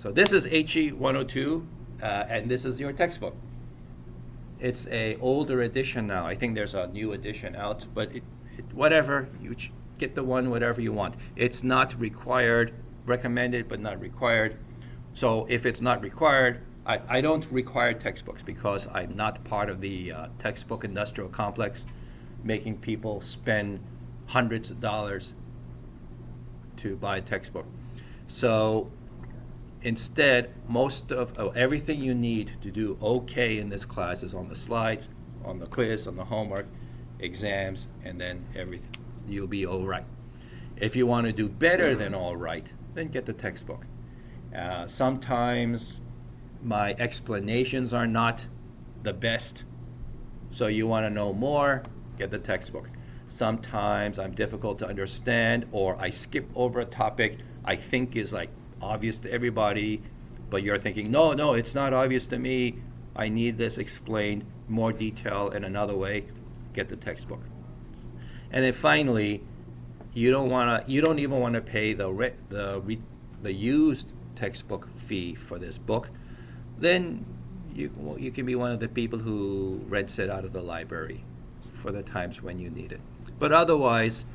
So this is He102, and this is your textbook. It's a older edition now. I think there's a new edition out, but whatever, you get the one, whatever you want. It's not required, recommended, but not required. So if it's not required, I don't require textbooks because I'm not part of the textbook industrial complex, making people spend hundreds of dollars to buy a textbook. So instead, most of everything you need to do okay in this class is on the slides, on the quiz, on the homework, exams, and then everything. You'll be all right. If you want to do better than all right, then get the textbook. Sometimes my explanations are not the best, so you want to know more, get the textbook. Sometimes I'm difficult to understand, or I skip over a topic I think is like obvious to everybody, but you're thinking, no, it's not obvious to me. I need this explained more detail in another way. Get the textbook. And then finally, you don't even want to pay the used textbook fee for this book. Then you can be one of the people who rents it out of the library for the times when you need it. But otherwise,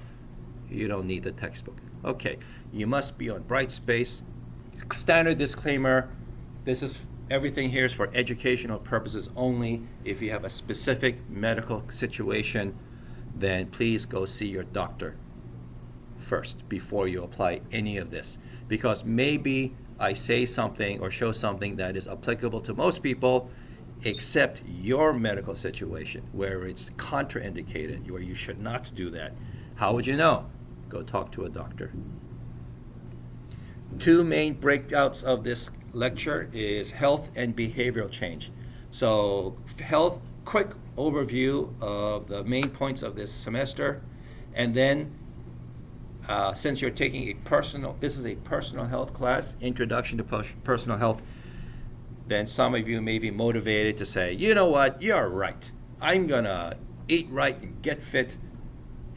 you don't need the textbook. Okay, you must be on Brightspace. Standard disclaimer, everything here is for educational purposes only. If you have a specific medical situation, then please go see your doctor first before you apply any of this. Because maybe I say something or show something that is applicable to most people, except your medical situation, where it's contraindicated, where you should not do that. How would you know? Go talk to a doctor. Two main breakouts of this lecture is health and behavioral change. So health, quick overview of the main points of this semester, and then since you're taking this is a personal health class, introduction to personal health, then some of you may be motivated to say, you know what, you're right. I'm gonna eat right and get fit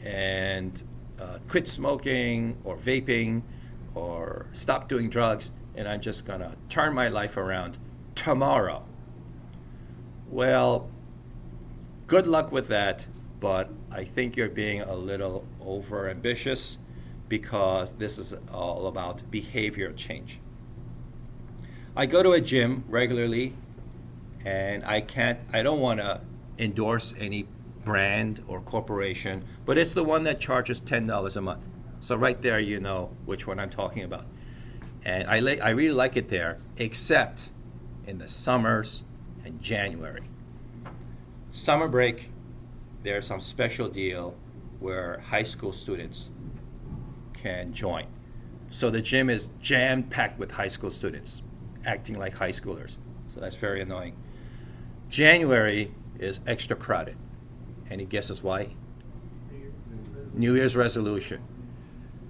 and quit smoking or vaping or stop doing drugs, and I'm just gonna turn my life around tomorrow. Well, good luck with that, but I think you're being a little over ambitious, because this is all about behavior change. I go to a gym regularly, and I don't want to endorse any brand or corporation, but it's the one that charges $10 a month. So right there, you know which one I'm talking about. And I really like it there, except in the summers and January. Summer break, there's some special deal where high school students can join. So the gym is jam-packed with high school students, acting like high schoolers. So that's very annoying. January is extra crowded. Any guesses why? New Year's resolution.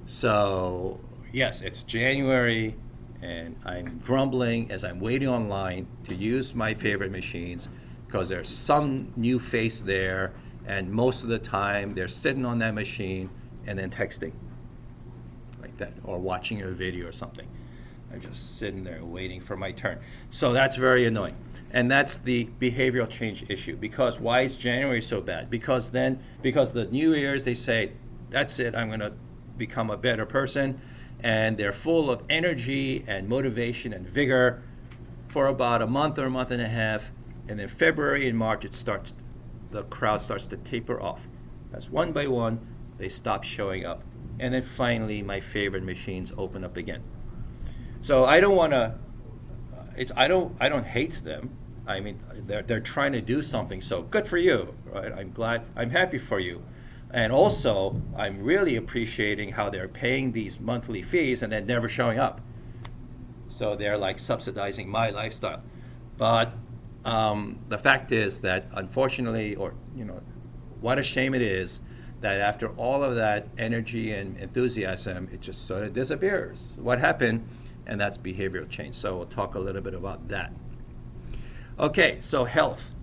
So yes, it's January, and I'm grumbling as I'm waiting online to use my favorite machines, because there's some new face there, and most of the time they're sitting on that machine and then texting like that, or watching a video or something. I'm just sitting there waiting for my turn. So that's very annoying. And that's the behavioral change issue. Because why is January so bad? Because the New Year's, they say, that's it, I'm gonna become a better person. And they're full of energy and motivation and vigor for about a month or a month and a half. And then February and March, the crowd starts to taper off. As one by one, they stop showing up. And then finally, my favorite machines open up again. So I don't want to, I don't hate them. I mean, they're trying to do something, so good for you, right? I'm happy for you. And also, I'm really appreciating how they're paying these monthly fees and then never showing up. So they're like subsidizing my lifestyle. But the fact is that unfortunately, what a shame it is that after all of that energy and enthusiasm, it just sort of disappears. What happened? And that's behavioral change. So we'll talk a little bit about that. Okay, so health.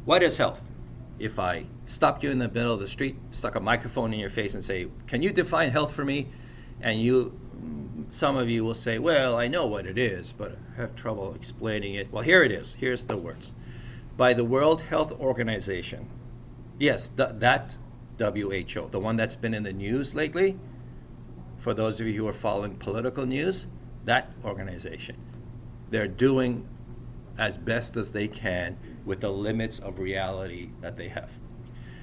What is health? If I stopped you in the middle of the street, stuck a microphone in your face and say, can you define health for me? And you some of you will say, well, I know what it is, but I have trouble explaining it. Well, here it is. Here's the words. By the World Health Organization. Yes, that WHO, the one that's been in the news lately. For those of you who are following political news, that organization. They're doing as best as they can with the limits of reality that they have.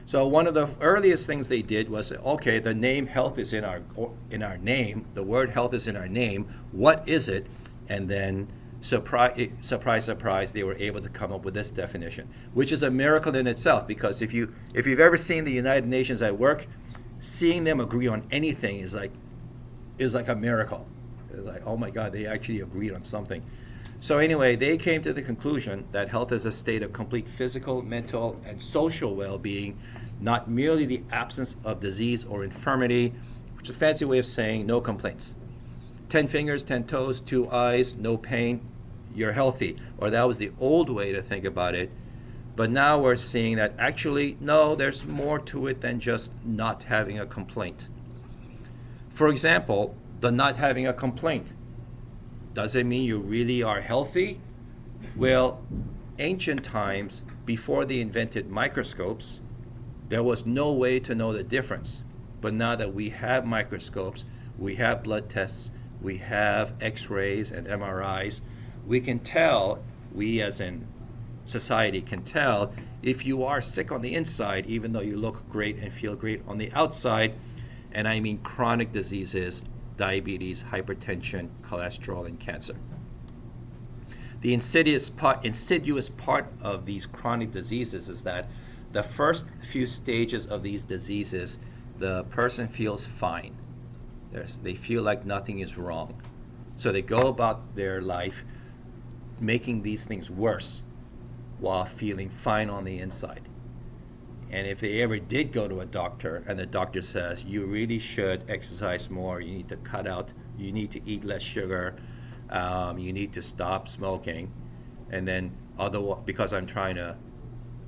So one of the earliest things they did was, okay, the name health is in our name. The word health is in our name. What is it? And then, surprise, surprise, they were able to come up with this definition, which is a miracle in itself. Because if you've ever seen the United Nations at work, seeing them agree on anything is like a miracle. It's like, oh my God, they actually agreed on something. So anyway, they came to the conclusion that health is a state of complete physical, mental, and social well-being, not merely the absence of disease or infirmity, which is a fancy way of saying no complaints. 10 fingers, 10 toes, 2 eyes, no pain, you're healthy. Or that was the old way to think about it. But now we're seeing that actually, no, there's more to it than just not having a complaint. For example, the not having a complaint. Does it mean you really are healthy? Well, ancient times, before they invented microscopes, there was no way to know the difference. But now that we have microscopes, we have blood tests, we have x-rays and MRIs, we can tell, we as in society can tell, if you are sick on the inside, even though you look great and feel great on the outside, and I mean chronic diseases, diabetes, hypertension, cholesterol, and cancer. The insidious part of these chronic diseases is that the first few stages of these diseases, the person feels fine. They feel like nothing is wrong. So they go about their life making these things worse while feeling fine on the inside. And if they ever did go to a doctor and the doctor says, you really should exercise more, you need to cut out, you need to eat less sugar, you need to stop smoking, and then because I'm trying to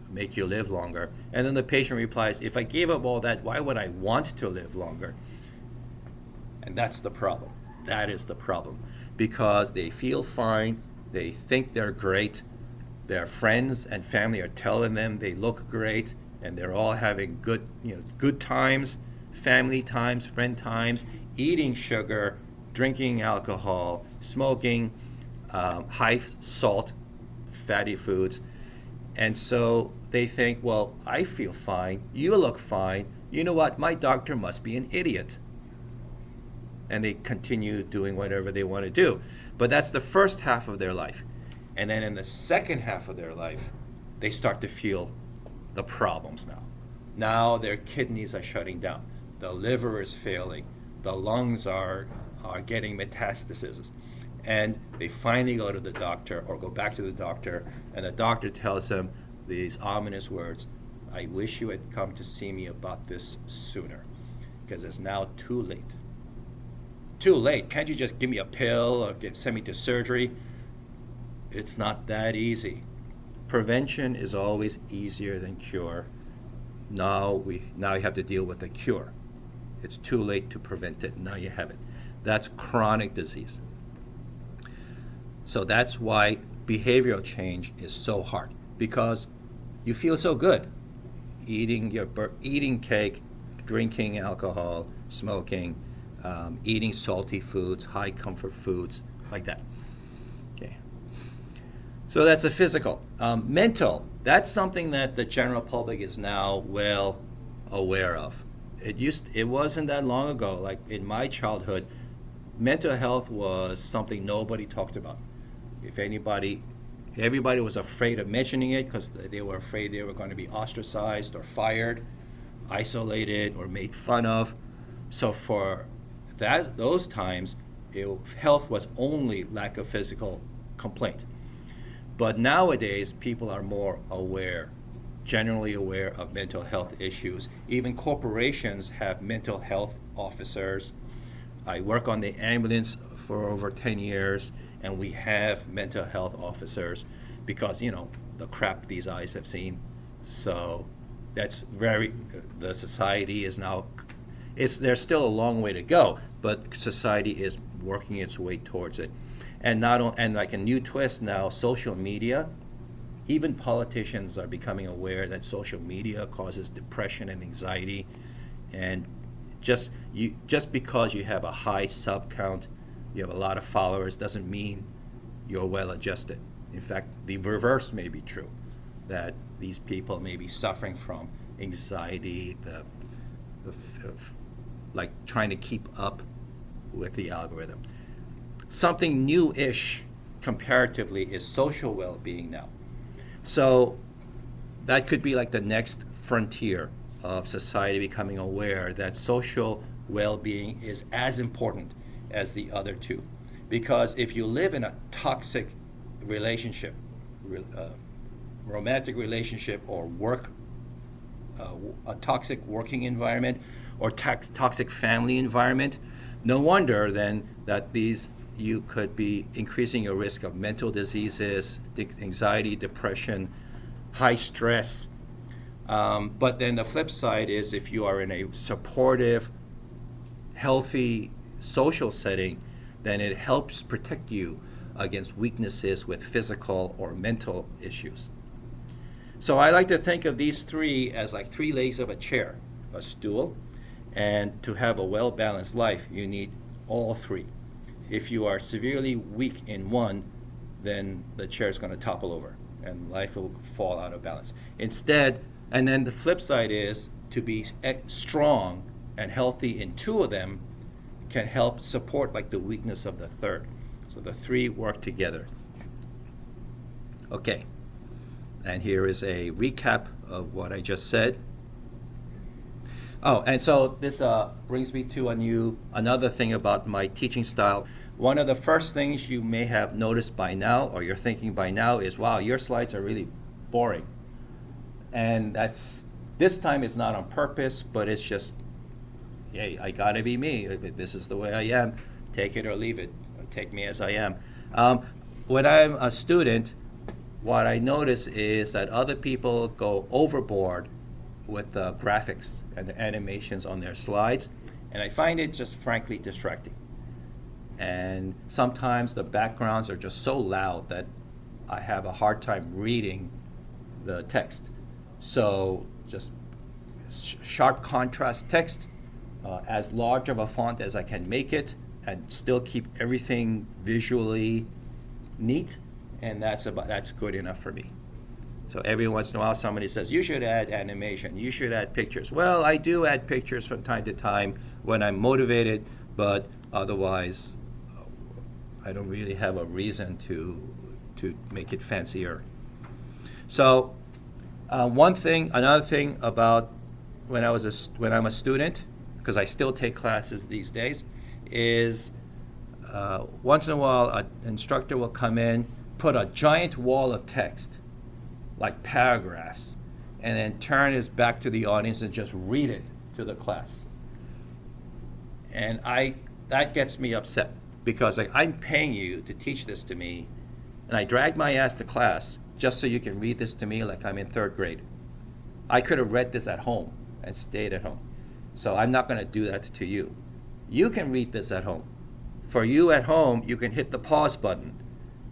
make you live longer. And then the patient replies, if I gave up all that, why would I want to live longer? And that's the problem. That is the problem. Because they feel fine, they think they're great, their friends and family are telling them they look great, and they're all having good times, family times, friend times, eating sugar, drinking alcohol, smoking, high salt, fatty foods. And so they think, well, I feel fine, you look fine, you know what, my doctor must be an idiot. And they continue doing whatever they want to do. But that's the first half of their life. And then in the second half of their life, they start to feel the problems now. Now their kidneys are shutting down. The liver is failing. The lungs are getting metastases. And they finally go to the doctor or go back to the doctor, and the doctor tells them these ominous words, I wish you had come to see me about this sooner, because it's now too late. Too late. Can't you just give me a pill or send me to surgery? It's not that easy. Prevention is always easier than cure. Now you have to deal with the cure. It's too late to prevent it. Now you have it. That's chronic disease. So that's why behavioral change is so hard, because you feel so good eating cake, drinking alcohol, smoking, eating salty foods, high comfort foods, like that. Okay. So that's the physical. Mental, that's something that the general public is now well aware of. It wasn't that long ago, like in my childhood, mental health was something nobody talked about. Everybody was afraid of mentioning it because they were afraid they were going to be ostracized or fired, isolated, or made fun of. So for those times, health was only lack of physical complaint. But nowadays, people are more aware, generally aware of mental health issues. Even corporations have mental health officers. I work on the ambulance for over 10 years, and we have mental health officers because, the crap these eyes have seen. So that's the society is now, there's still a long way to go, but society is working its way towards it. And and like a new twist now, social media, even politicians are becoming aware that social media causes depression and anxiety. And just because you have a high sub count, you have a lot of followers, doesn't mean you're well adjusted. In fact, the reverse may be true, that these people may be suffering from anxiety, like trying to keep up with the algorithm. Something new-ish comparatively is social well-being now. So that could be like the next frontier of society becoming aware that social well-being is as important as the other two. Because if you live in a toxic relationship, romantic relationship, or a toxic working environment, or toxic family environment, no wonder then that you could be increasing your risk of mental diseases, anxiety, depression, high stress. But then the flip side is if you are in a supportive, healthy social setting, then it helps protect you against weaknesses with physical or mental issues. So I like to think of these three as like three legs of a chair, a stool, and to have a well-balanced life, you need all three. If you are severely weak in one, then the chair is going to topple over and life will fall out of balance. Instead, and then the flip side is to be strong and healthy in two of them can help support like the weakness of the third. So the three work together. Okay, and here is a recap of what I just said. Oh, and so this brings me to another thing about my teaching style. One of the first things you may have noticed by now, or you're thinking by now, is, wow, your slides are really boring. And this time it's not on purpose, but it's just, hey, I gotta be me. This is the way I am. Take it or leave it. Take me as I am. When I'm a student, what I notice is that other people go overboard with the graphics and the animations on their slides, and I find it just frankly distracting. And sometimes the backgrounds are just so loud that I have a hard time reading the text. So just sharp contrast text, as large of a font as I can make it, and still keep everything visually neat, and that's good enough for me. So every once in a while somebody says, you should add animation, you should add pictures. Well, I do add pictures from time to time when I'm motivated, but otherwise I don't really have a reason to make it fancier. So another thing about when I'm a student, because I still take classes these days, is once in a while an instructor will come in, put a giant wall of text, like paragraphs, and then turn his back to the audience and just read it to the class. And that gets me upset, because I'm paying you to teach this to me, and I drag my ass to class just so you can read this to me like I'm in third grade. I could have read this at home and stayed at home. So I'm not going to do that to you. You can read this at home. For you at home, you can hit the pause button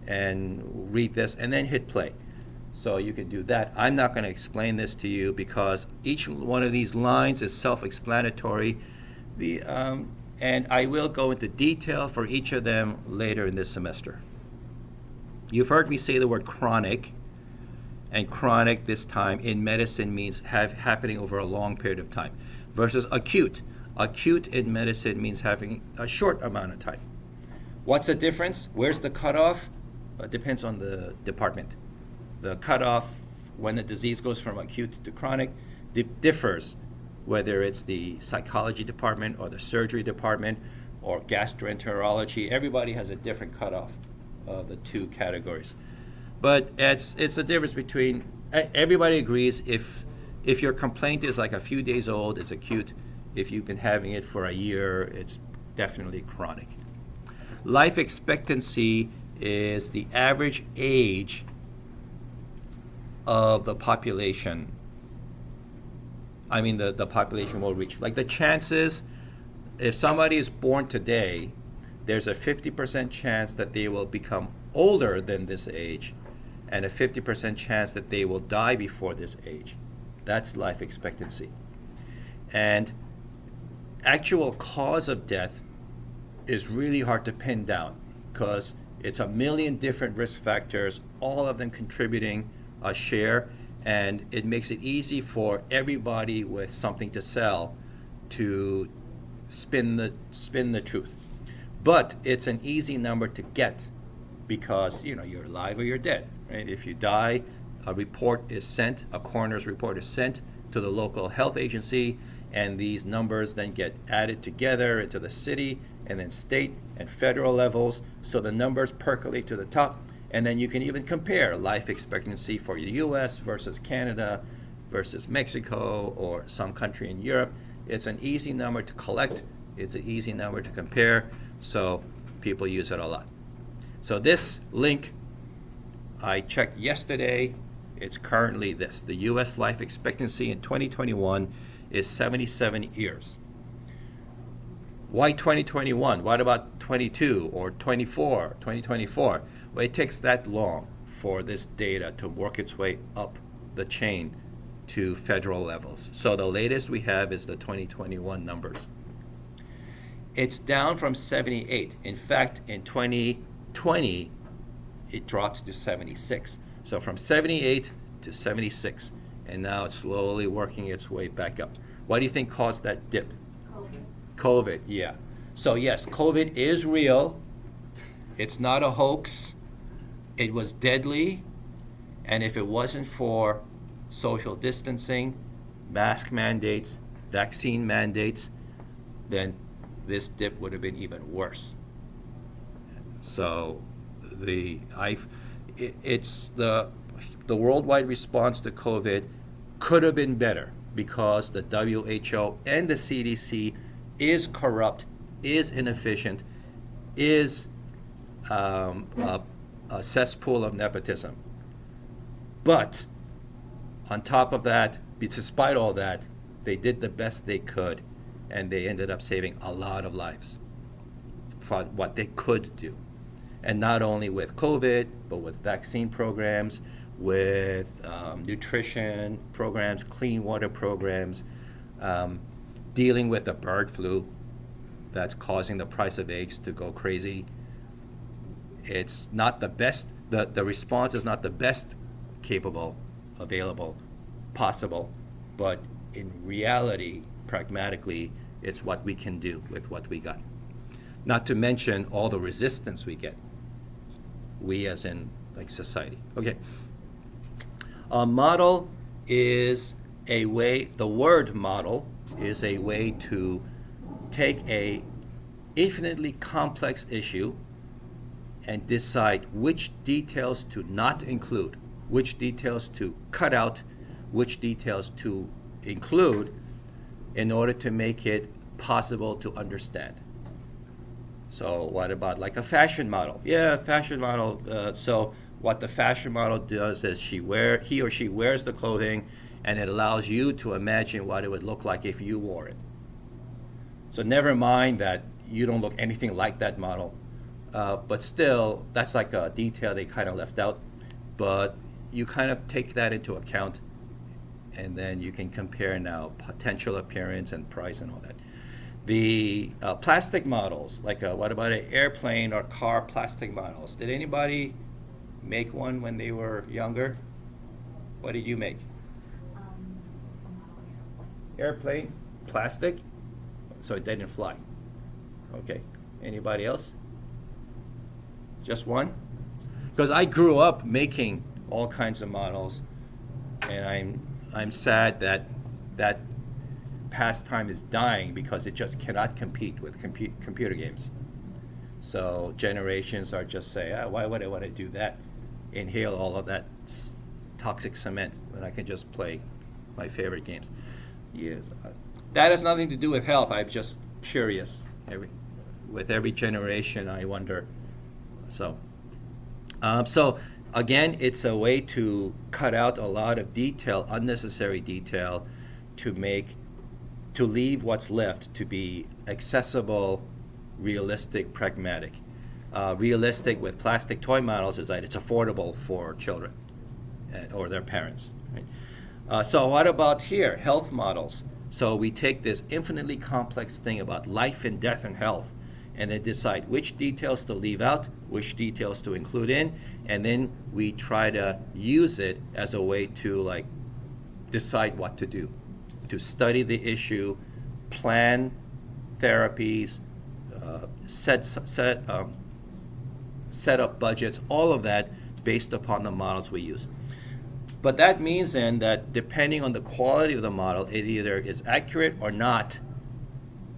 and read this and then hit play. So you can do that. I'm not going to explain this to you because each one of these lines is self-explanatory. And I will go into detail for each of them later in this semester. You've heard me say the word chronic, and chronic this time in medicine means happening over a long period of time, versus acute. Acute in medicine means having a short amount of time. What's the difference? Where's the cutoff? It depends on the department. The cutoff when the disease goes from acute to chronic differs, whether it's the psychology department or the surgery department or gastroenterology. Everybody has a different cutoff of the two categories. But it's the difference between, everybody agrees if your complaint is like a few days old, it's acute. If you've been having it for a year, it's definitely chronic. Life expectancy is the average age of the population. I mean the population will reach. Like the chances, if somebody is born today, there's a 50% chance that they will become older than this age, and a 50% chance that they will die before this age. That's life expectancy. And actual cause of death is really hard to pin down because it's a million different risk factors, all of them contributing a share, and it makes it easy for everybody with something to sell to spin the truth. But it's an easy number to get because you're alive or you're dead, right? If you die, a coroner's report is sent to the local health agency, and these numbers then get added together into the city and then state and federal levels, so the numbers percolate to the top, and then you can even compare life expectancy for the US versus Canada versus Mexico or some country in Europe. It's an easy number to collect, it's an easy number to compare, so people use it a lot. So this link, I checked yesterday, it's currently this. The US life expectancy in 2021 is 77 years. Why 2021? What about 22 or 24, 2024? Well, it takes that long for this data to work its way up the chain to federal levels. So the latest we have is the 2021 numbers. It's down from 78. In fact, in 2020, it dropped to 76. So from 78 to 76, and now it's slowly working its way back up. What do you think caused that dip? COVID, yeah. So yes, COVID is real. It's not a hoax. It was deadly. And if it wasn't for social distancing, mask mandates, vaccine mandates, then this dip would have been even worse. So it's the worldwide response to COVID could have been better because the WHO and the CDC is corrupt, is inefficient, is a cesspool of nepotism. But on top of that, despite all that, they did the best they could, and they ended up saving a lot of lives for what they could do. And not only with COVID, but with vaccine programs, with nutrition programs, clean water programs, dealing with the bird flu that's causing the price of eggs to go crazy. It's not the best, the response is not the best capable, available, possible, but in reality, pragmatically, it's what we can do with what we got. Not to mention all the resistance we get, we as in like society. Okay. A model is a way, the word model is a way to take a infinitely complex issue and decide which details to not include, which details to cut out, which details to include in order to make it possible to understand. So what about like a fashion model? Yeah, fashion model. So what the fashion model does is he or she wears the clothing, and it allows you to imagine what it would look like if you wore it. So never mind that you don't look anything like that model, but still, that's like a detail they kind of left out. But you kind of take that into account, and then you can compare now potential appearance and price and all that. The plastic models, like what about an airplane or car plastic models? Did anybody make one when they were younger? What did you make? Airplane, plastic, so it didn't fly. Okay, anybody else? Just one? Because I grew up making all kinds of models, and I'm sad that that pastime is dying because it just cannot compete with computer games. So generations are just saying, why would I want to do that? Inhale all of that toxic cement when I can just play my favorite games. Yes, that has nothing to do with health. I'm just curious. With every generation, I wonder. So again, it's a way to cut out a lot of detail, unnecessary detail, to leave what's left to be accessible realistic, pragmatic. Realistic with plastic toy models is that it's affordable for children or their parents. Right? So what about here, health models? So we take this infinitely complex thing about life and death and health, and then decide which details to leave out, which details to include in, and then we try to use it as a way to like decide what to do, to study the issue, plan therapies, set up budgets, all of that based upon the models we use. But that means then that depending on the quality of the model, it either is accurate or not.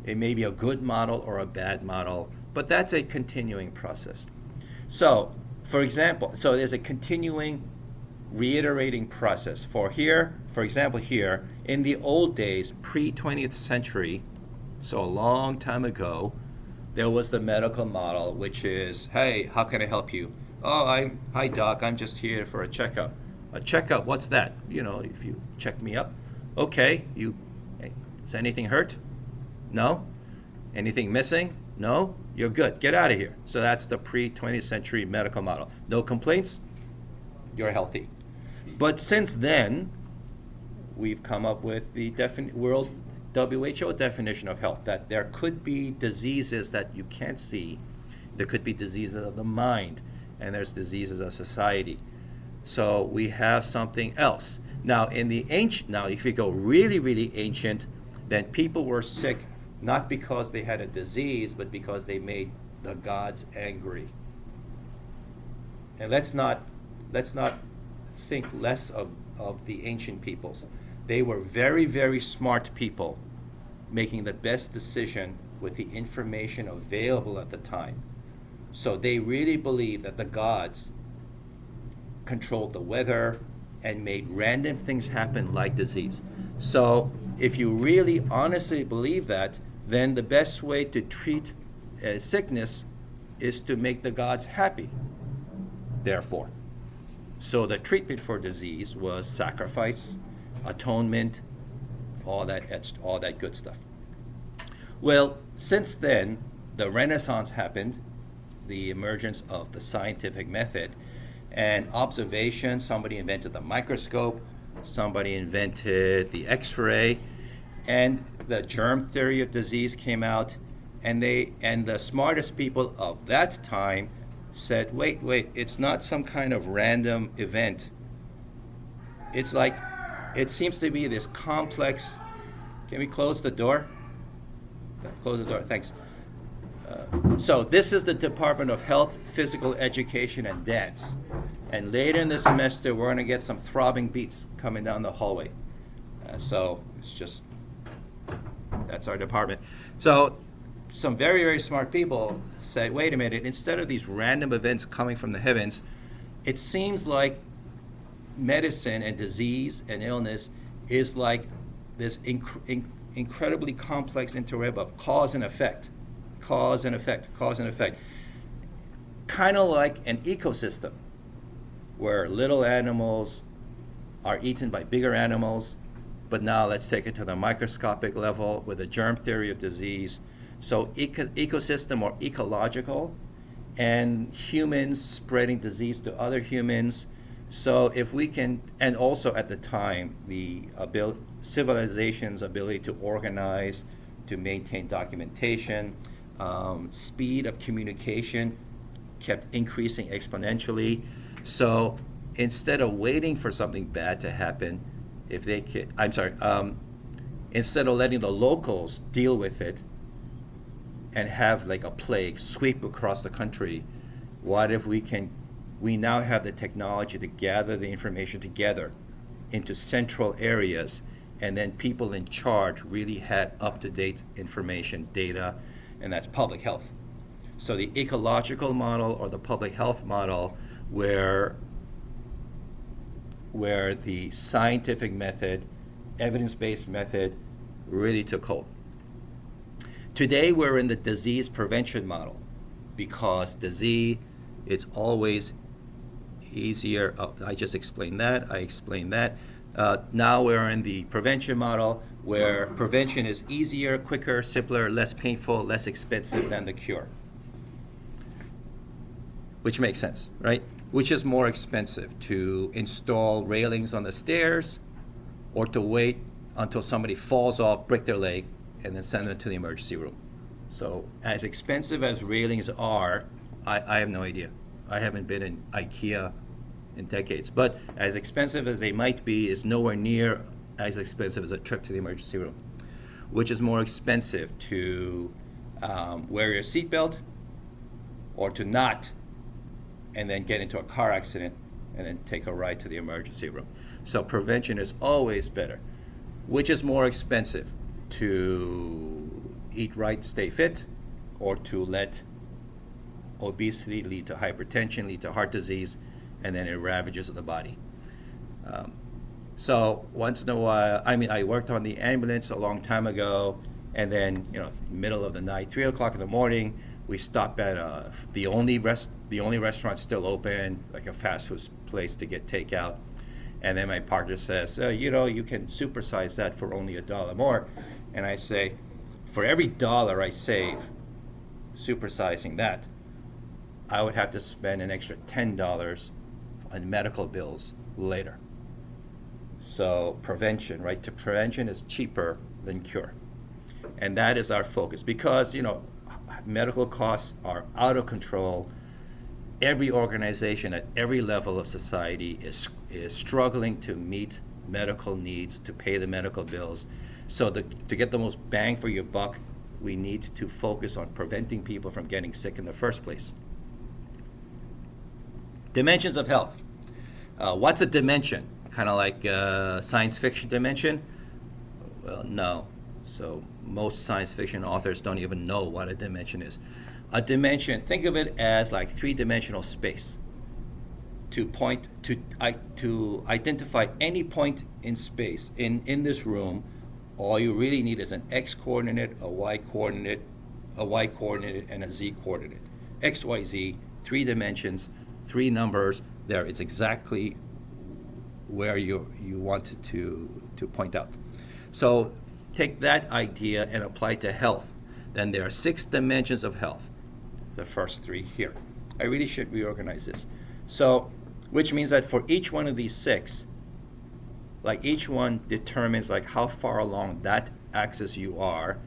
It may be a good model or a bad model, but that's a continuing process. So, for example, so there's a continuing reiterating process. For example, here, in the old days, pre-20th century, so a long time ago, there was the medical model, which is, hey, how can I help you? Oh, hi doc, I'm just here for a checkup. A checkup, what's that? You know, if you check me up. Okay, does anything hurt? No? Anything missing? No? You're good, get out of here. So that's the pre-20th century medical model. No complaints? You're healthy. But since then, we've come up with the World WHO definition of health, that there could be diseases that you can't see. There could be diseases of the mind, and there's diseases of society. So we have something else. Now, if you go really, really ancient, then people were sick not because they had a disease, but because they made the gods angry. And let's not think less of the ancient peoples. They were very, very smart people making the best decision with the information available at the time. So they really believed that the gods controlled the weather and made random things happen like disease. So if you really honestly believe that, then the best way to treat sickness is to make the gods happy, therefore. So the treatment for disease was sacrifice, atonement, all that good stuff. Well, since then, the Renaissance happened, the emergence of the scientific method, and observation. Somebody invented the microscope, somebody invented the X-ray, and the germ theory of disease came out, and the smartest people of that time said, wait, it's not some kind of random event. It's like, it seems to be this complex. Can we close the door? Close the door, thanks. So this is the Department of Health, Physical Education, and Dance. And later in the semester, we're going to get some throbbing beats coming down the hallway. So it's just, that's our department. So some very, very smart people say, wait a minute, instead of these random events coming from the heavens, it seems like medicine and disease and illness is like this incredibly complex interweb of cause and effect. Kind of like an ecosystem where little animals are eaten by bigger animals, but now let's take it to the microscopic level with the germ theory of disease. So ecosystem or ecological, and humans spreading disease to other humans. So if we can, and also at the time, the civilization's ability to organize, to maintain documentation, speed of communication kept increasing exponentially. So instead of waiting for something bad to happen, instead of letting the locals deal with it and have like a plague sweep across the country, what if we now have the technology to gather the information together into central areas, and then people in charge really had up-to-date information, data, and that's public health. So the ecological model or the public health model where the scientific method, evidence-based method really took hold. Today we're in the disease prevention model because disease, it's always easier. I just explained that. Now we're in the prevention model where prevention is easier, quicker, simpler, less painful, less expensive than the cure. Which makes sense, right? Which is more expensive, to install railings on the stairs or to wait until somebody falls off, break their leg, and then send them to the emergency room? So as expensive as railings are, I have no idea. I haven't been in IKEA in decades. But as expensive as they might be, is nowhere near as expensive as a trip to the emergency room. Which is more expensive, to wear your seatbelt or to not, and then get into a car accident and then take a ride to the emergency room? So prevention is always better. Which is more expensive, to eat right, stay fit, or to let obesity lead to hypertension, lead to heart disease, and then it ravages the body? So once in a while, I worked on the ambulance a long time ago, and then, middle of the night, 3 o'clock in the morning, we stopped at the only restaurant still open, like a fast food place, to get takeout. And then my partner says, you can supersize that for only $1 more. And I say, for every dollar I save supersizing that, I would have to spend an extra $10 on medical bills later. So prevention, right? Prevention is cheaper than cure. And that is our focus, because, medical costs are out of control. Every organization at every level of society is struggling to meet medical needs, to pay the medical bills. So to get the most bang for your buck, we need to focus on preventing people from getting sick in the first place. Dimensions of health. What's a dimension? Kind of like science fiction dimension? Well, no. So most science fiction authors don't even know what a dimension is. A dimension, think of it as like three-dimensional space. To identify any point in space in this room, all you really need is an x coordinate, a y coordinate, and a z coordinate. X, Y, Z, 3 dimensions, 3 numbers. There, it's exactly where you wanted to point out. So take that idea and apply it to health. Then there are 6 dimensions of health. The first 3 here. I really should reorganize this. So, which means that for each one of these 6, like each one determines like how far along that axis you are,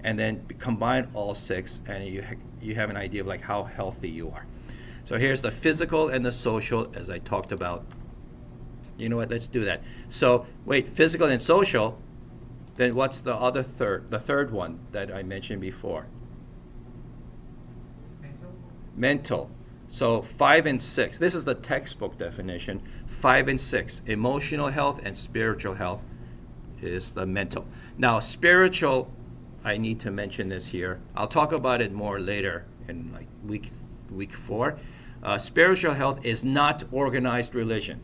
and then combine all 6, and you have an idea of like how healthy you are. So here's the physical and the social, as I talked about. You know what? Let's do that. So wait, physical and social. Then what's the other third? The third one that I mentioned before. Mental. So 5 and 6. This is the textbook definition. 5 and 6. Emotional health and spiritual health is the mental. Now, spiritual, I need to mention this here. I'll talk about it more later in like week 4. Spiritual health is not organized religion.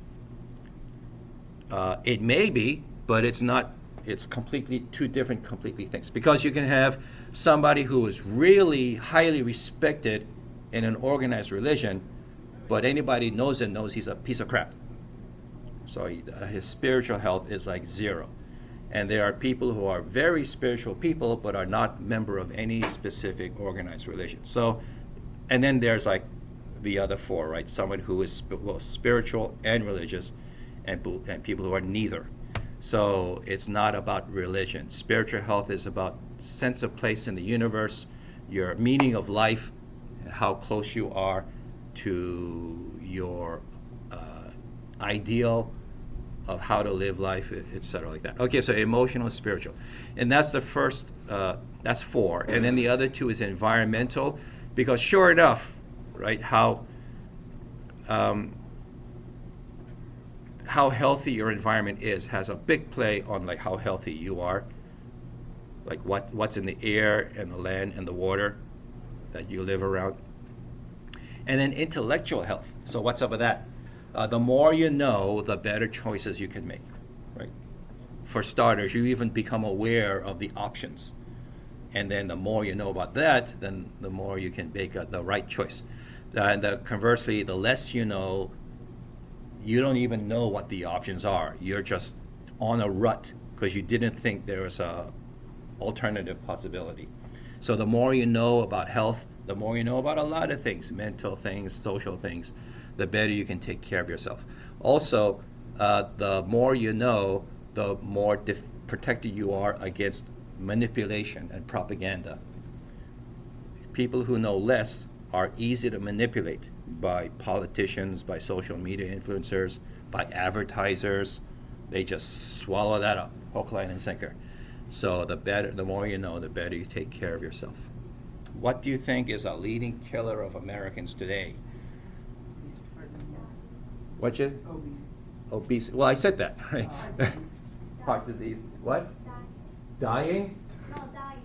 It may be, but it's not. It's completely 2 different things. Because you can have somebody who is really highly respected in an organized religion, but anybody knows he's a piece of crap. So his spiritual health is like 0. And there are people who are very spiritual people, but are not member of any specific organized religion. So, and then there's like the other 4, right? Someone who is both spiritual and religious, and people who are neither. So it's not about religion. Spiritual health is about sense of place in the universe, your meaning of life, and how close you are to your ideal of how to live life, etc. like that. Okay, so emotional, spiritual. And that's the first, that's 4. And then the other 2 is environmental, because sure enough, right, how healthy your environment is has a big play on like how healthy you are, like what's in the air and the land and the water that you live around. And then intellectual health. So what's up with that? The more you know, the better choices you can make, right? For starters, you even become aware of the options. And then the more you know about that, then the more you can make the right choice. And conversely, the less you know, you don't even know what the options are. You're just on a rut because you didn't think there was a alternative possibility. So the more you know about health, the more you know about a lot of things, mental things, social things, the better you can take care of yourself. Also, the more you know, the more protected you are against manipulation and propaganda. People who know less are easy to manipulate by politicians, by social media influencers, by advertisers. They just swallow that up, hook, line, and sinker. So the more you know, the better you take care of yourself. What do you think is a leading killer of Americans today? What's it? Obesity. Obesity. Well, I said that, right? Heart disease. What? Dying? No, diet.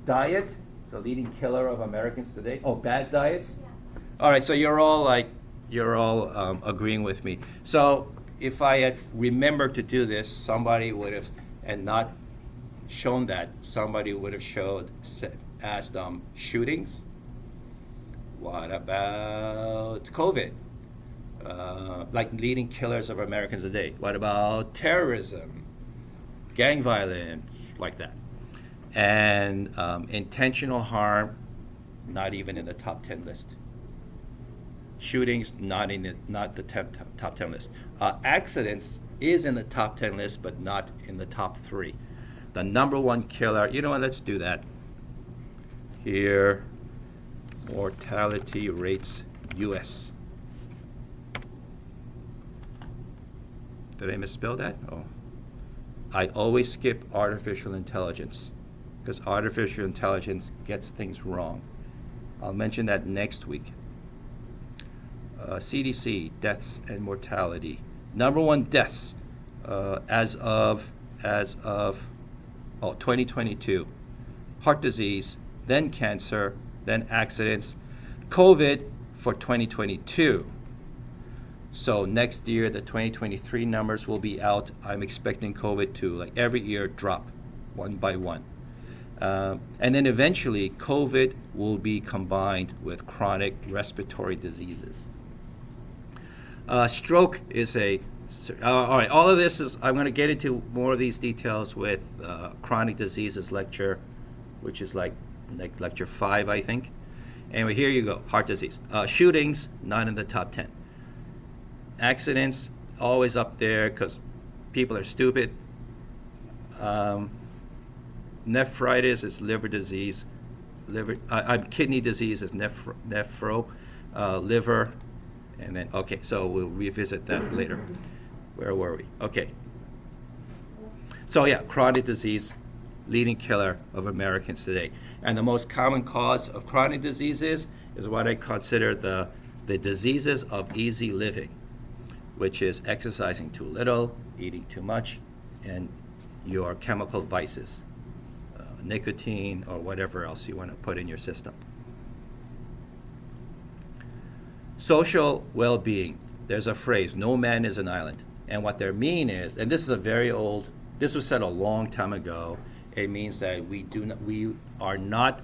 Diet? It's a leading killer of Americans today. Oh, bad diets? Yeah. All right, so you're all agreeing with me. So if I had remembered to do this, somebody would have, and not shown that, somebody would have asked shootings. What about COVID? Like leading killers of Americans today. What about terrorism, gang violence, like that? And intentional harm, not even in the top 10 list. Shootings, not the top 10 list. Accidents is in the top 10 list, but not in the top 3. The number one killer, you know what, let's do that. Here, mortality rates, US. Did I misspell that? Oh. I always skip artificial intelligence because artificial intelligence gets things wrong. I'll mention that next week. CDC, deaths and mortality. Number one deaths as of 2022. Heart disease, then cancer, then accidents. COVID for 2022. So next year, the 2023 numbers will be out. I'm expecting COVID to, like every year, drop one by one. And then eventually, COVID will be combined with chronic respiratory diseases. Stroke is all right, all of this is, I'm going to get into more of these details with chronic diseases lecture, which is like lecture 5, I think. Anyway, here you go, heart disease. Shootings, not in the top 10. Accidents, always up there because people are stupid. Nephritis is liver disease. Kidney disease is nephro, liver, and then, okay, so we'll revisit that later. Where were we? Okay. So yeah, chronic disease, leading killer of Americans today. And the most common cause of chronic diseases is what I consider the diseases of easy living, which is exercising too little, eating too much, and your chemical vices, nicotine or whatever else you want to put in your system. Social well-being. There's a phrase, no man is an island. And what they mean is, and this is this was said a long time ago, it means that we are not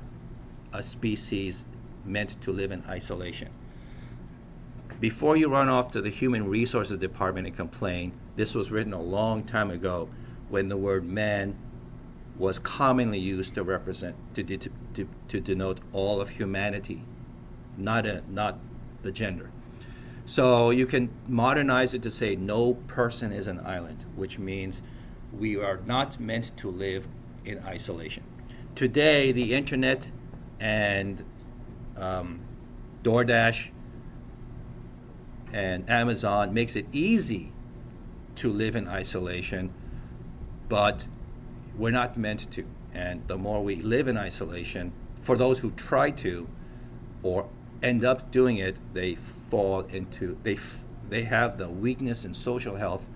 a species meant to live in isolation. Before you run off to the Human Resources Department and complain, this was written a long time ago when the word man was commonly used to represent, to denote all of humanity, not the gender. So you can modernize it to say no person is an island, which means we are not meant to live in isolation. Today, the internet and DoorDash and Amazon makes it easy to live in isolation, but we're not meant to. And the more we live in isolation, for those who try to or end up doing it, they fall into, they have the weakness in social health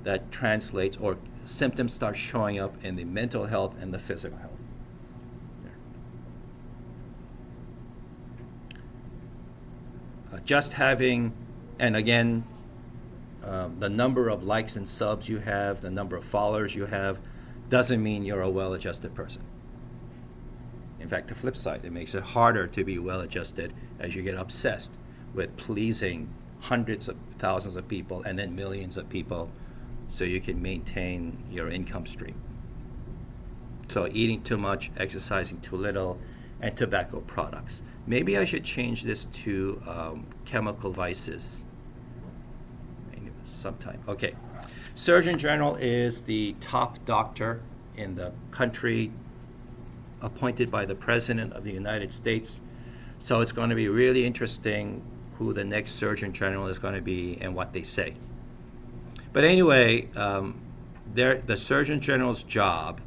that translates, or symptoms start showing up in the mental health and the physical health. Just having, and again, the number of likes and subs you have, the number of followers you have, doesn't mean you're a well-adjusted person. In fact, the flip side, it makes it harder to be well-adjusted as you get obsessed with pleasing hundreds of thousands of people and then millions of people so you can maintain your income stream. So eating too much, exercising too little, and tobacco products. Maybe I should change this to chemical vices maybe sometime. Okay. Surgeon General is the top doctor in the country, appointed by the President of the United States. So it's going to be really interesting who the next Surgeon General is going to be and what they say. But anyway, the Surgeon General's job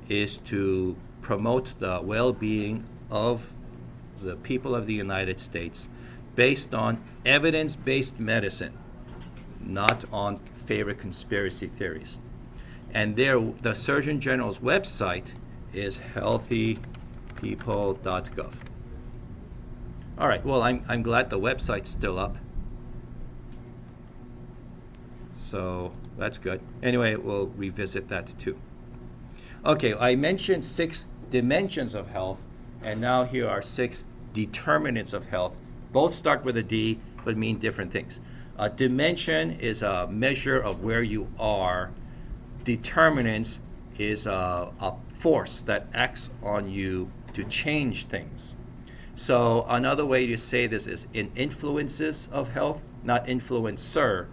is to promote the well-being of the people of the United States based on evidence-based medicine, not on favorite conspiracy theories. And the Surgeon General's website is healthypeople.gov. All right, well, I'm glad the website's still up. So that's good. Anyway, we'll revisit that too. Okay, I mentioned 6 dimensions of health, and now here are 6 determinants of health. Both start with a D, but mean different things. A dimension is a measure of where you are. Determinants is a force that acts on you to change things. So another way to say this is in influences of health, not influencer,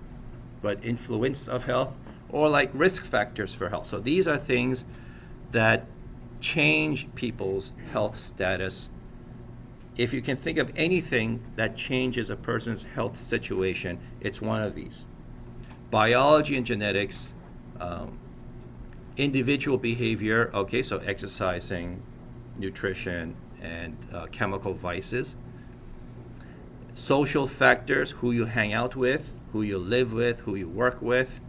but influence of health, or like risk factors for health. So these are things that change people's health status. If you can think of anything that changes a person's health situation, it's one of these. Biology and genetics, individual behavior, okay, so exercising, nutrition, and chemical vices. Social factors, who you hang out with, who you live with, who you work with.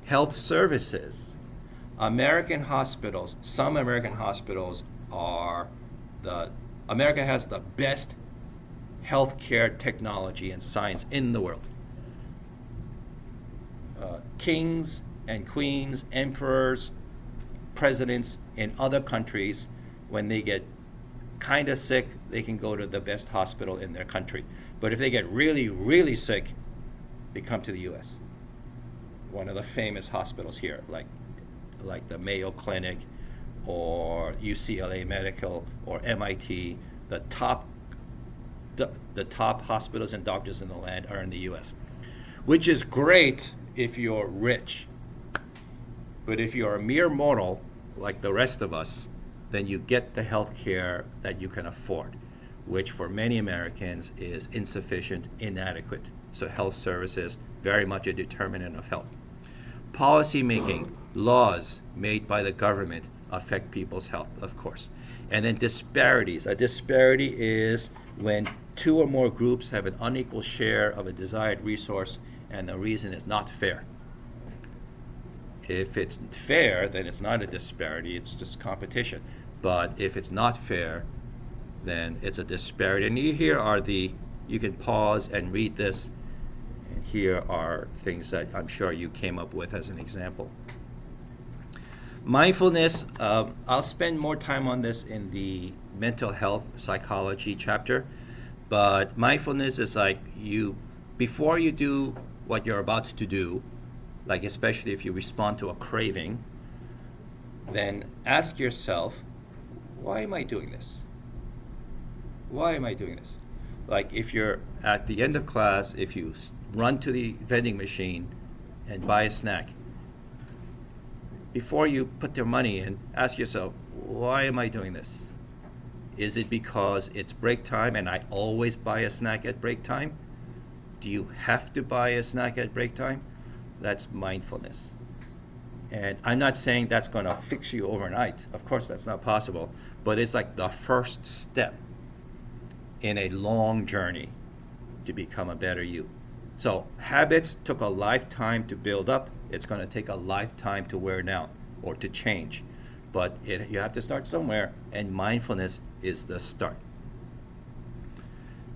Health services. American hospitals, some American hospitals America has the best healthcare technology and science in the world. Kings and queens, emperors, presidents in other countries, when they get kind of sick, they can go to the best hospital in their country. But if they get really, really sick, they come to the U.S. One of the famous hospitals here, like the Mayo Clinic or UCLA Medical or MIT, the top hospitals and doctors in the land are in the U.S., which is great if you're rich. But if you're a mere mortal, like the rest of us, then you get the health care that you can afford, which for many Americans is insufficient, inadequate. So health services, very much a determinant of health. Policy making, laws made by the government affect people's health, of course. And then disparities. A disparity is when 2 or more groups have an unequal share of a desired resource, and the reason is not fair. If it's fair, then it's not a disparity, it's just competition. But if it's not fair, then it's a disparity. And here are you can pause and read this. And here are things that I'm sure you came up with as an example. Mindfulness, I'll spend more time on this in the mental health psychology chapter. But mindfulness is like before you do what you're about to do, like especially if you respond to a craving, then ask yourself, why am I doing this? Why am I doing this? Like if you're at the end of class, if you run to the vending machine and buy a snack, before you put your money in, ask yourself, why am I doing this? Is it because it's break time and I always buy a snack at break time? Do you have to buy a snack at break time? That's mindfulness. And I'm not saying that's going to fix you overnight. Of course, that's not possible. But it's like the first step in a long journey to become a better you. So habits took a lifetime to build up. It's going to take a lifetime to wear down or to change. But you have to start somewhere, and mindfulness is the start.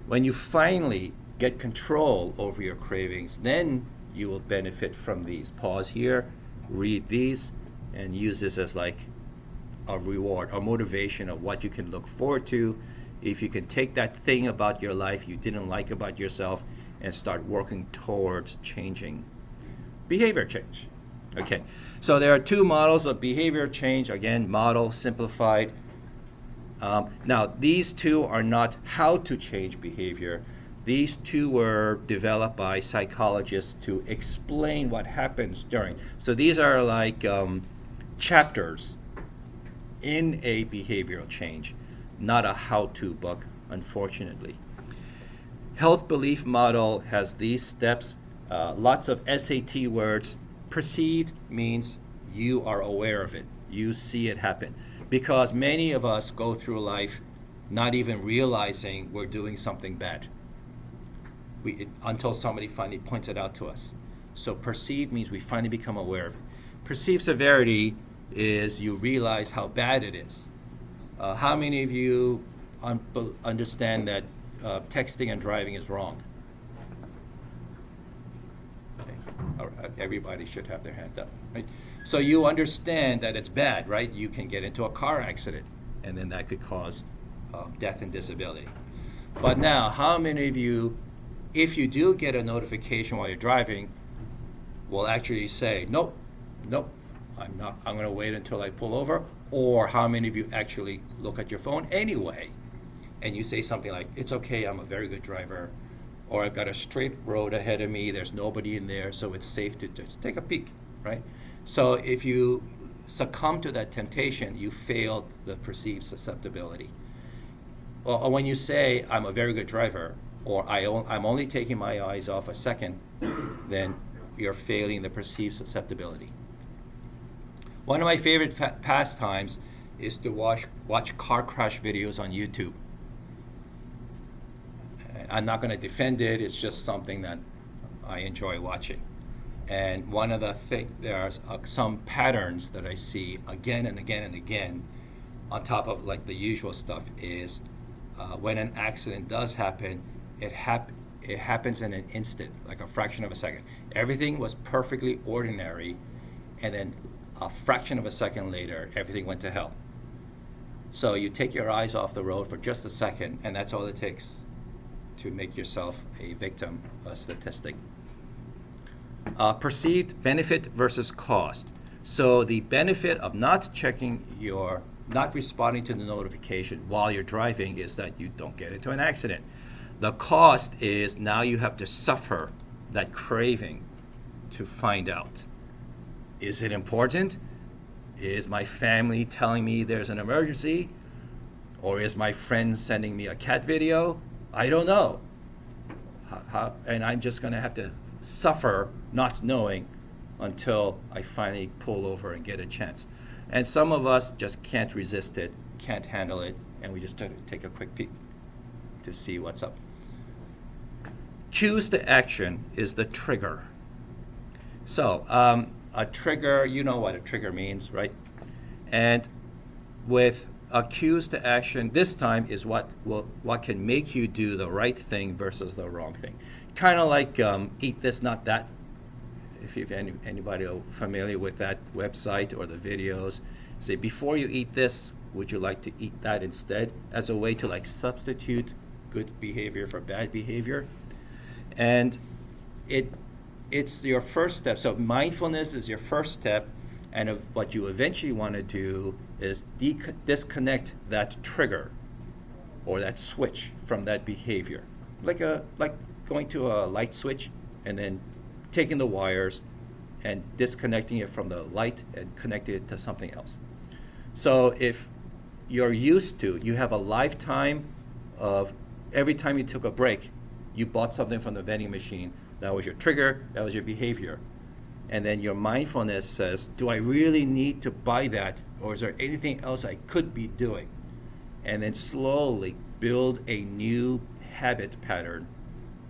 When you finally get control over your cravings, then you will benefit from these. Pause here, read these, and use this as like a reward or motivation of what you can look forward to if you can take that thing about your life you didn't like about yourself and start working towards changing behavior change. Okay, so there are two models of behavior change. Again, model simplified. Now, these two are not how to change behavior. These two were developed by psychologists to explain what happens during. So these are like chapters in a behavioral change, not a how-to book, unfortunately. Health belief model has these steps, lots of SAT words. Perceived means you are aware of it. You see it happen. Because many of us go through life not even realizing we're doing something bad until somebody finally points it out to us. So perceived means we finally become aware of it. Perceived severity is you realize how bad it is. How many of you understand that texting and driving is wrong? Everybody should have their hand up, right? So you understand that it's bad, right? You can get into a car accident, and then that could cause death and disability. But now, how many of you, if you do get a notification while you're driving, will actually say, nope, I'm going to wait until I pull over? Or how many of you actually look at your phone anyway, and you say something like, it's okay, I'm a very good driver, or I've got a straight road ahead of me, there's nobody in there, so it's safe to just take a peek, right? So if you succumb to that temptation, you failed the perceived susceptibility. Well, when you say, I'm a very good driver, or I'm only taking my eyes off a second, then you're failing the perceived susceptibility. One of my favorite pastimes is to watch car crash videos on YouTube. I'm not going to defend it, it's just something that I enjoy watching. And one of the things, there are some patterns that I see again and again and again, on top of like the usual stuff, is when an accident does happen, it happens in an instant, like a fraction of a second. Everything was perfectly ordinary, and then a fraction of a second later, everything went to hell. So you take your eyes off the road for just a second, and that's all it takes to make yourself a victim, a statistic. Perceived benefit versus cost. So the benefit of not responding to the notification while you're driving is that you don't get into an accident. The cost is now you have to suffer that craving to find out. Is it important? Is my family telling me there's an emergency? Or is my friend sending me a cat video? I don't know. And I'm just going to have to suffer not knowing until I finally pull over and get a chance. And some of us just can't resist it, can't handle it, and we just take a quick peek to see what's up. Cues to action is the trigger. So a trigger, you know what a trigger means, right? And with cues to action, this time is what can make you do the right thing versus the wrong thing. Kind of like eat this, not that. If anybody familiar with that website or the videos, say before you eat this, would you like to eat that instead, as a way to like substitute good behavior for bad behavior. And it's your first step. So mindfulness is your first step, and what you eventually want to do is disconnect that trigger or that switch from that behavior, like going to a light switch and then taking the wires and disconnecting it from the light and connecting it to something else. So if you're used to, you have a lifetime of every time you took a break, you bought something from the vending machine, that was your trigger, that was your behavior. And then your mindfulness says, do I really need to buy that, or is there anything else I could be doing? And then slowly build a new habit pattern,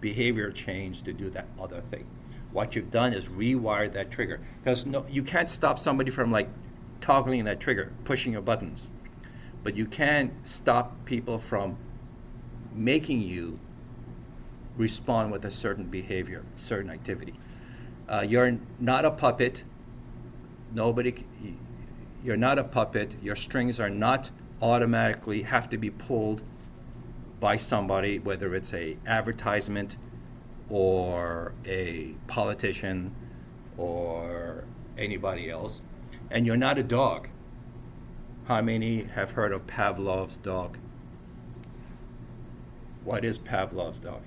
behavior change to do that other thing. What you've done is rewire that trigger. Because you can't stop somebody from like toggling that trigger, pushing your buttons. But you can stop people from making you respond with a certain behavior, certain activity. You're not a puppet. You're not a puppet. Your strings are not automatically have to be pulled by somebody, whether it's a advertisement or a politician or anybody else, and you're not a dog. How many have heard of Pavlov's dog? What is Pavlov's dog?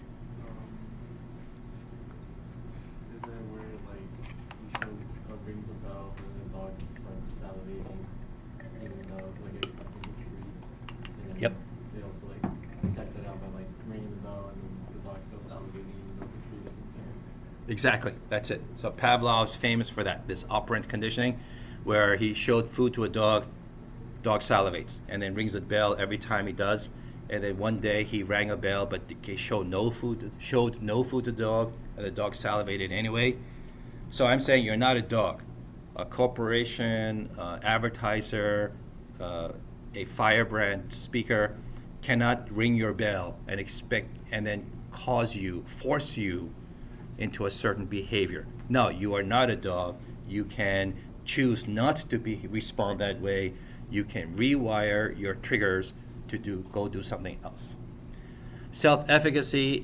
Is that where like he shows rings the bell and the dog starts salivating, even though like a treat? And then Yep. they also like test it out by like ringing the bell and then the dog's still salivating even though the treat isn't there. Exactly, that's it. So Pavlov's famous for that, this operant conditioning, where he showed food to a dog salivates, and then rings a bell every time he does. And then one day he rang a bell, but he showed no food to the dog, and the dog salivated anyway. So I'm saying you're not a dog. A corporation, advertiser, a firebrand speaker cannot ring your bell and expect and then force you into a certain behavior. No, you are not a dog. You can choose not to respond that way. You can rewire your triggers to go do something else. Self-efficacy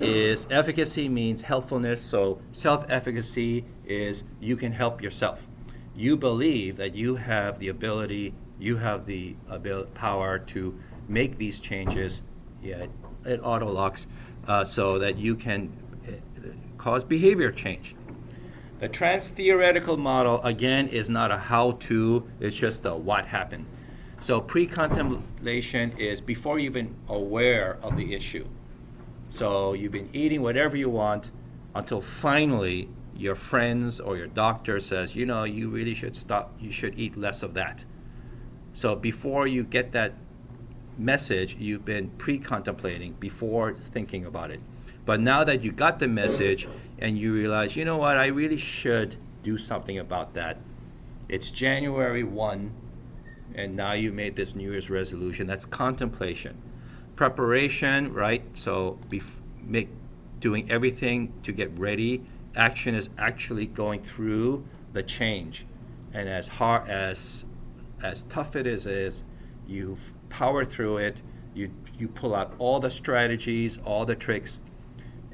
means helpfulness. So self-efficacy is you can help yourself. You believe that you have the ability, power to make these changes. Yeah, it auto locks so that you can cause behavior change. The trans-theoretical model, again, is not a how-to, it's just a what happened. So pre-contemplation is before you're even aware of the issue. So you've been eating whatever you want until finally your friends or your doctor says, you really should stop, you should eat less of that. So before you get that message, you've been pre-contemplating before thinking about it. But now that you got the message and you realize, you know what, I really should do something about that. It's January 1, and now you made this New Year's resolution. That's contemplation. Preparation, right? So doing everything to get ready. Action is actually going through the change. And as hard as tough it is, you power through it, you pull out all the strategies, all the tricks,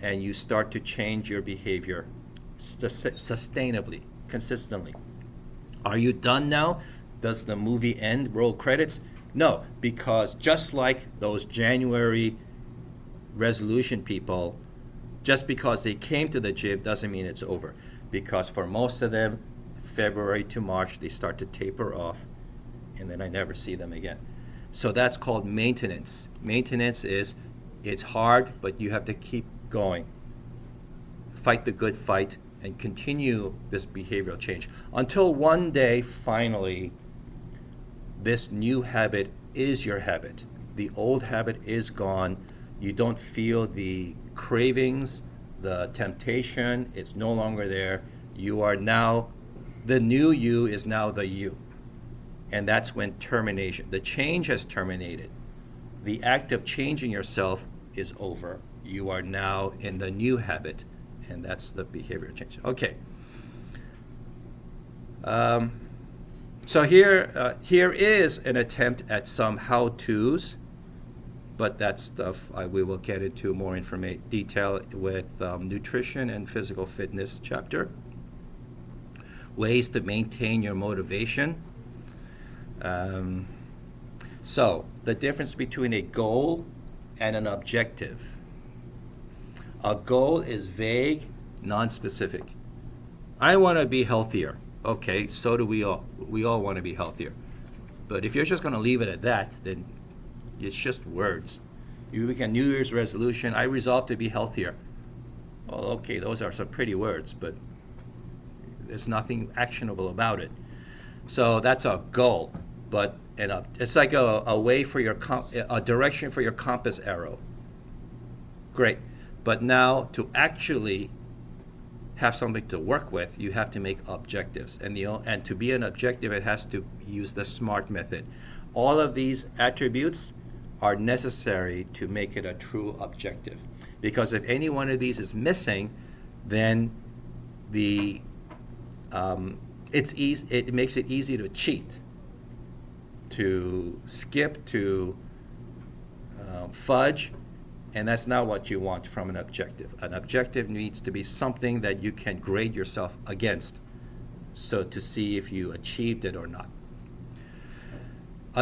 and you start to change your behavior sustainably, consistently. Are you done now? Does the movie end? Roll credits? No, because just like those January resolution people, just because they came to the gym doesn't mean it's over. Because for most of them, February to March, they start to taper off, and then I never see them again. So that's called maintenance. Maintenance is, it's hard, but you have to keep going. Fight the good fight and continue this behavioral change until one day, finally, this new habit is your habit. The old habit is gone. You don't feel the cravings, the temptation. It's no longer there. You are now, the new you is now the you. And that's when termination, the change has terminated. The act of changing yourself is over. You are now in the new habit, and that's the behavior change. Okay. So here is an attempt at some how-tos, but that stuff we will get into more detail with nutrition and physical fitness chapter. Ways to maintain your motivation. So the difference between a goal and an objective. A goal is vague, non-specific. I want to be healthier. Okay, so do we all. We all want to be healthier. But if you're just going to leave it at that, then it's just words. You make a New Year's resolution, I resolve to be healthier. Well, okay, those are some pretty words, but there's nothing actionable about it. So that's a goal, but it's like a way for a direction for your compass arrow. Great, but now to actually have something to work with, you have to make objectives, and to be an objective, it has to use the SMART method. All of these attributes are necessary to make it a true objective, because if any one of these is missing, then it makes it easy to cheat, to skip, to fudge, and that's not what you want from an objective. An objective needs to be something that you can grade yourself against. so to see if you achieved it or not.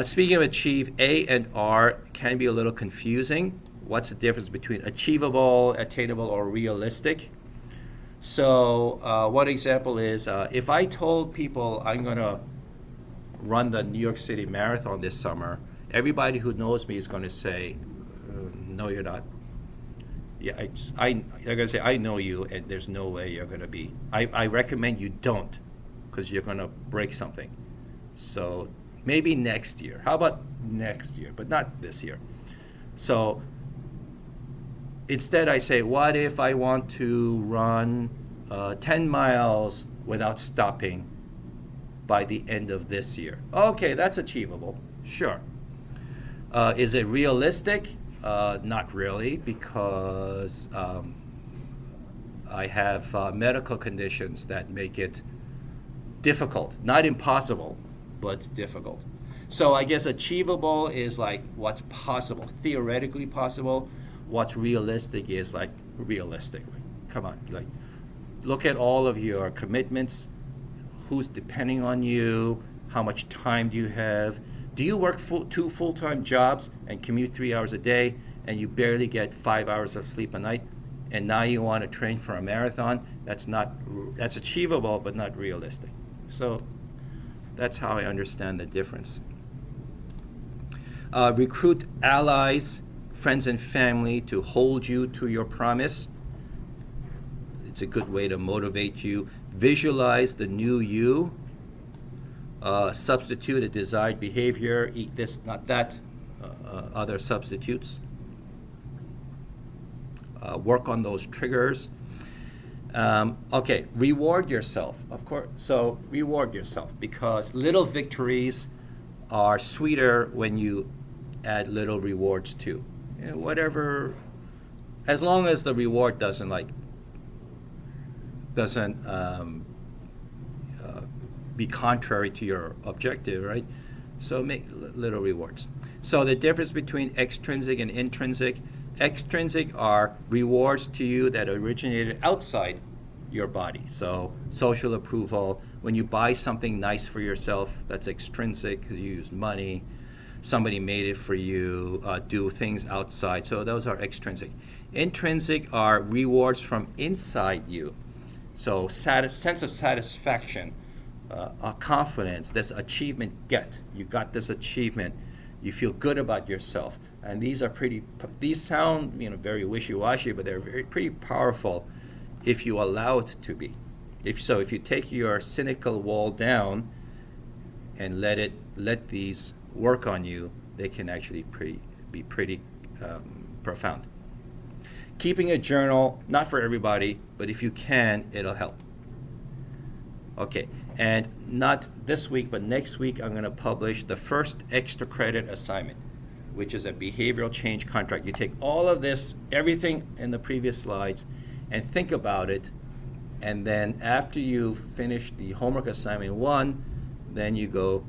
Speaking of achieve, A and R can be a little confusing. What's the difference between achievable, attainable, or realistic? So one example is if I told people I'm going to run the New York City Marathon this summer, everybody who knows me is going to say, no, you're not. Yeah, they're going to say, I know you, and there's no way you're going to be. I recommend you don't, because you're going to break something. So maybe next year. How about next year, but not this year? So instead I say, what if I want to run 10 miles without stopping by the end of this year? Okay, that's achievable, sure. Is it realistic? Not really, because I have medical conditions that make it difficult, not impossible, but difficult. So I guess achievable is like what's possible, theoretically possible. What's realistic is like realistically. Come on, like look at all of your commitments, who's depending on you, how much time do you have. Do you work two full-time jobs and commute 3 hours a day and you barely get 5 hours of sleep a night, and now you want to train for a marathon? That's achievable but not realistic. So that's how I understand the difference. Recruit allies, friends and family to hold you to your promise. It's a good way to motivate you. Visualize the new you. Substitute a desired behavior, eat this, not that, other substitutes. Work on those triggers. Okay, reward yourself, of course. So reward yourself, because little victories are sweeter when you add little rewards too. You know, whatever, as long as the reward doesn't be contrary to your objective, right? So make little rewards. So the difference between extrinsic and intrinsic. Extrinsic are rewards to you that originated outside your body. So social approval, when you buy something nice for yourself, that's extrinsic because you used money. Somebody made it for you, do things outside. So those are extrinsic. Intrinsic are rewards from inside you. So sense of satisfaction, confidence, this achievement you got this achievement, you feel good about yourself. And these sound very wishy-washy, but they're pretty powerful if you allow it to be. If you take your cynical wall down and let these work on you, they can actually be pretty profound. Keeping a journal, not for everybody, but if you can, it'll help. Okay, and not this week, but next week I'm going to publish the first extra credit assignment, which is a behavioral change contract. You take all of this, everything in the previous slides, and think about it, and then after you finish the homework assignment 1, then you go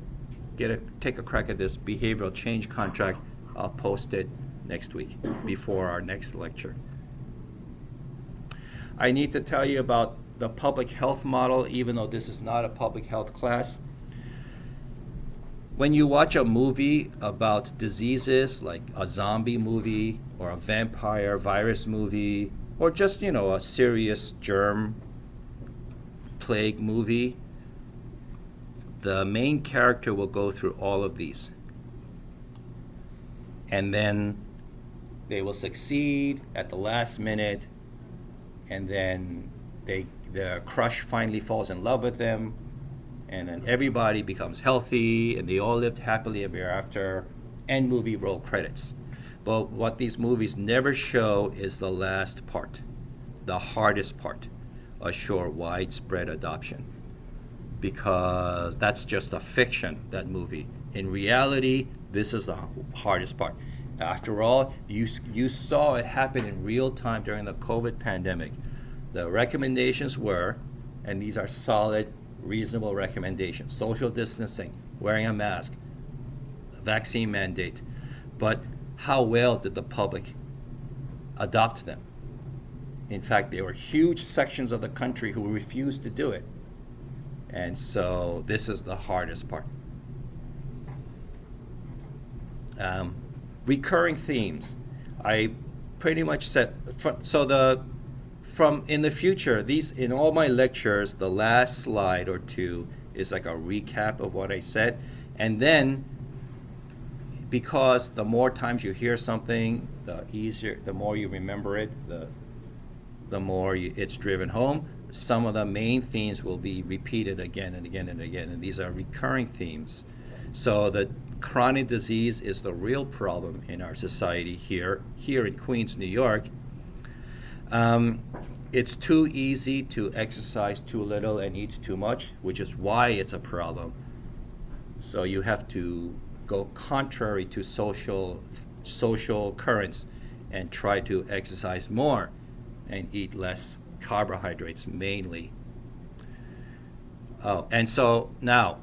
take a crack at this behavioral change contract. I'll post it next week before our next lecture. I need to tell you about the public health model, even though this is not a public health class. When you watch a movie about diseases, like a zombie movie or a vampire virus movie, or just, a serious germ plague movie, the main character will go through all of these. And then they will succeed at the last minute, and then the crush finally falls in love with them, and then everybody becomes healthy, and they all lived happily ever after, end movie, roll credits. But what these movies never show is the last part, the hardest part, assure widespread adoption. Because that's just a fiction, that movie. In reality, this is the hardest part. After all, you saw it happen in real time during the COVID pandemic. The recommendations were, and these are solid, reasonable recommendations: social distancing, wearing a mask, vaccine mandate. But how well did the public adopt them? In fact, there were huge sections of the country who refused to do it. And so this is the hardest part. Recurring themes. I pretty much said, from in the future, these, in all my lectures, the last slide or two is like a recap of what I said. And then, because the more times you hear something, the more you remember it, the more it's driven home. Some of the main themes will be repeated again and again and again, and these are recurring themes. So the chronic disease is the real problem in our society here in Queens, New York. It's too easy to exercise too little and eat too much, which is why it's a problem. So you have to go contrary to social currents and try to exercise more and eat less carbohydrates mainly. Oh, and so now,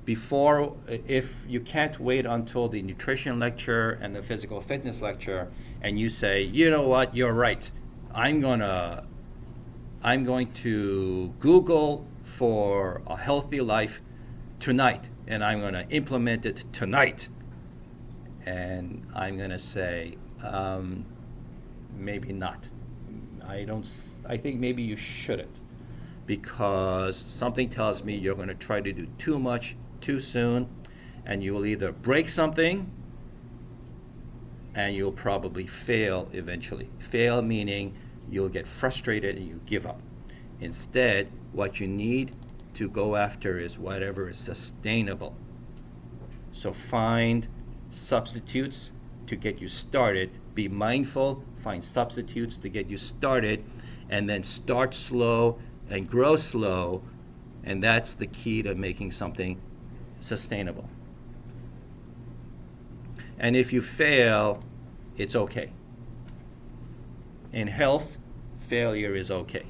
if you can't wait until the nutrition lecture and the physical fitness lecture and you say, you know what, you're right, I'm going to Google for a healthy life tonight, and I'm going to implement it tonight. And I'm going to say, maybe not. I think maybe you shouldn't, because something tells me you're going to try to do too much too soon, and you will either break something and you'll probably fail eventually. Fail meaning you'll get frustrated and you give up. Instead, what you need to go after is whatever is sustainable. So find substitutes to get you started. Be mindful, find substitutes to get you started, and then start slow and grow slow, and that's the key to making something sustainable. And if you fail, it's okay. In health, failure is okay.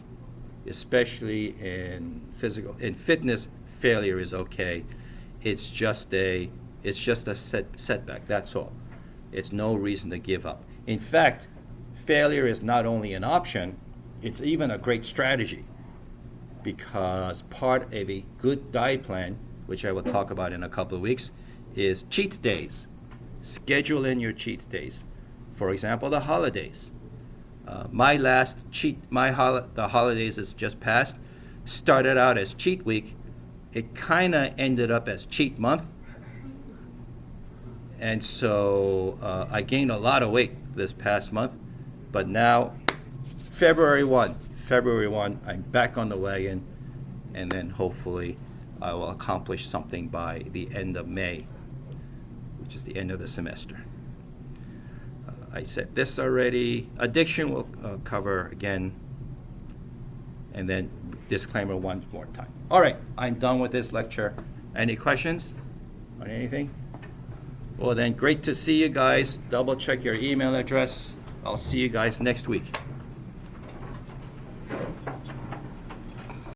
Especially in fitness, failure is okay. It's just a setback, that's all. It's no reason to give up. In fact, failure is not only an option, it's even a great strategy, because part of a good diet plan, which I will talk about in a couple of weeks, is cheat days. Schedule in your cheat days. For example, the holidays. The holidays that's just passed started out as cheat week. It kind of ended up as cheat month. And so I gained a lot of weight this past month. But now, February 1, I'm back on the wagon. And then hopefully I will accomplish something by the end of May, which is the end of the semester. I said this already. Addiction will cover again. And then disclaimer one more time. All right, I'm done with this lecture. Any questions on anything? Well then, great to see you guys. Double check your email address. I'll see you guys next week.